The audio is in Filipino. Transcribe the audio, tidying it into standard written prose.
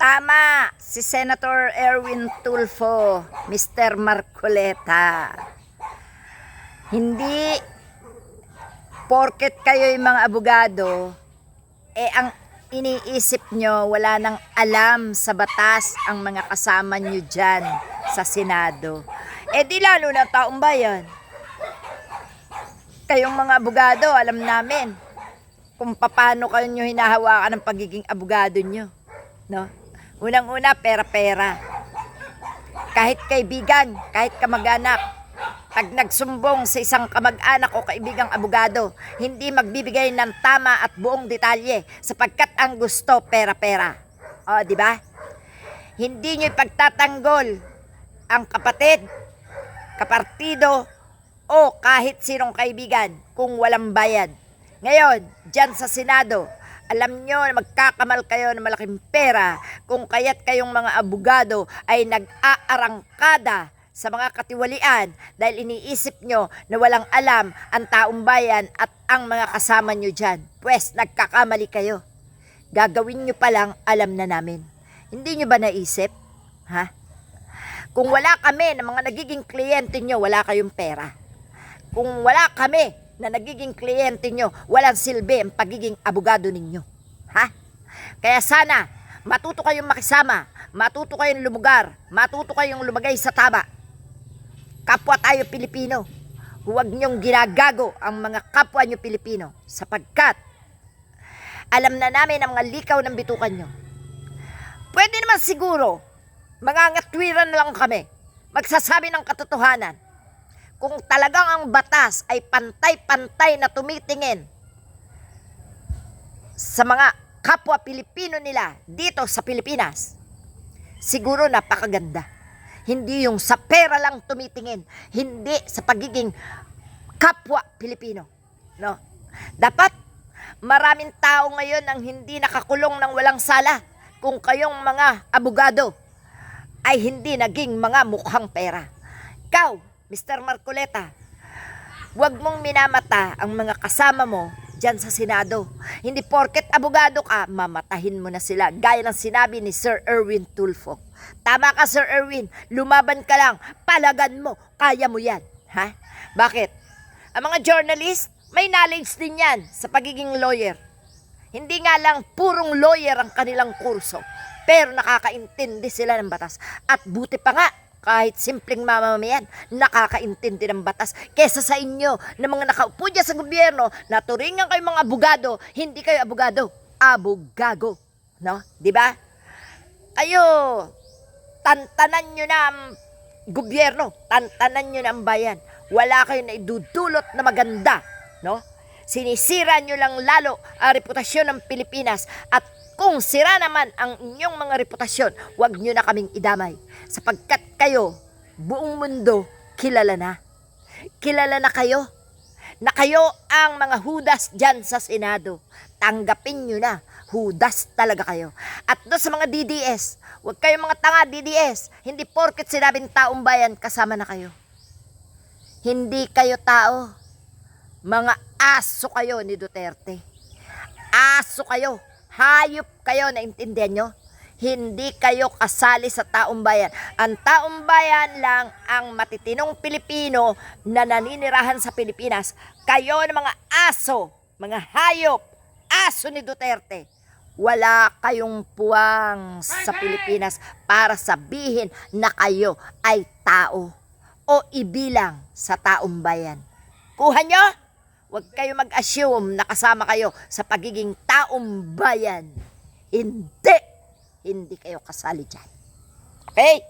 Tama si Senator Erwin Tulfo, Mr. Marcoleta. Hindi porket kayo yung mga abogado, ang iniisip nyo wala nang alam sa batas ang mga kasama nyo dyan sa Senado. Di lalo na taong bayan. Kayong mga abogado, alam namin kung paano kayo nyo hinahawakan ng pagiging abogado nyo. No? Unang-una, pera-pera. Kahit kaibigan, kahit kamag-anak, pag nagsumbong sa isang kamag-anak o kaibigang abogado, hindi magbibigay ng tama at buong detalye sapagkat ang gusto, pera-pera. O, di ba? Hindi nyo ipagtatanggol ang kapatid, kapartido, o kahit sinong kaibigan kung walang bayad. Ngayon, dyan sa Senado, alam nyo na magkakamal kayo ng malaking pera kung kaya't kayong mga abogado ay nag-aarangkada sa mga katiwalian dahil iniisip nyo na walang alam ang taong bayan at ang mga kasama nyo dyan. Pwes, nagkakamali kayo. Gagawin nyo palang alam na namin. Hindi nyo ba naisip? Ha? Kung wala kami na mga nagiging kliyente nyo, wala kayong pera. Kung wala kami na nagiging kliyente nyo, walang silbi ang pagiging abogado ninyo. Ha? Kaya sana, matuto kayong makisama, matuto kayong lumugar, matuto kayong lumagay sa tama. Kapwa tayo Pilipino, huwag nyong ginagago ang mga kapwa nyo Pilipino sapagkat alam na namin ang mga likaw ng bitukan nyo. Pwede naman siguro, mangangatwiran lang kami, magsasabi ng katotohanan. Kung talagang ang batas ay pantay-pantay na tumitingin sa mga kapwa Pilipino nila dito sa Pilipinas, siguro napakaganda. Hindi yung sa pera lang tumitingin, hindi sa pagiging kapwa Pilipino. No? Dapat maraming tao ngayon ang hindi nakakulong ng walang sala kung kayong mga abogado ay hindi naging mga mukhang pera. Ikaw, Mr. Marcoleta, huwag mong minamata ang mga kasama mo dyan sa Senado. Hindi porket abogado ka, mamatahin mo na sila. Gaya ng sinabi ni Sir Erwin Tulfo. Tama ka, Sir Erwin. Lumaban ka lang. Palagan mo. Kaya mo yan. Ha? Bakit? Ang mga journalist, may knowledge din yan sa pagiging lawyer. Hindi nga lang purong lawyer ang kanilang kurso. Pero nakakaintindi sila ng batas. At buti pa nga, kahit simpleng mamamayan, nakakaintindi ng batas. Kesa sa inyo na mga nakaupo dyan sa gobyerno, naturingan kayo mga abogado, hindi kayo abogado, abogago. No? Diba? Kayo, tantanan nyo na ang gobyerno, tantanan nyo na ang bayan. Wala kayo na idudulot na maganda. No? Sinisira nyo lang lalo ang reputasyon ng Pilipinas at kung sira naman ang inyong mga reputasyon, huwag nyo na kaming idamay. Sapagkat kayo, buong mundo, kilala na. Kilala na kayo. Na kayo ang mga hudas dyan sa Senado. Tanggapin nyo na. Hudas talaga kayo. At doon sa mga DDS, huwag kayong mga tanga DDS. Hindi porket sinabing taong bayan, kasama na kayo. Hindi kayo tao. Mga aso kayo ni Duterte. Aso kayo. Hayop kayo, naintindihan nyo? Hindi kayo kasali sa taong bayan. Ang taong bayan lang ang matitinong Pilipino na naninirahan sa Pilipinas. Kayo ng mga aso, mga hayop, aso ni Duterte. Wala kayong puwang sa Pilipinas para sabihin na kayo ay tao o ibilang sa taong bayan. Kuha nyo? Huwag kayo mag-assume na kasama kayo sa pagiging taong bayan. Hindi. Hindi kayo kasali dyan. Okay?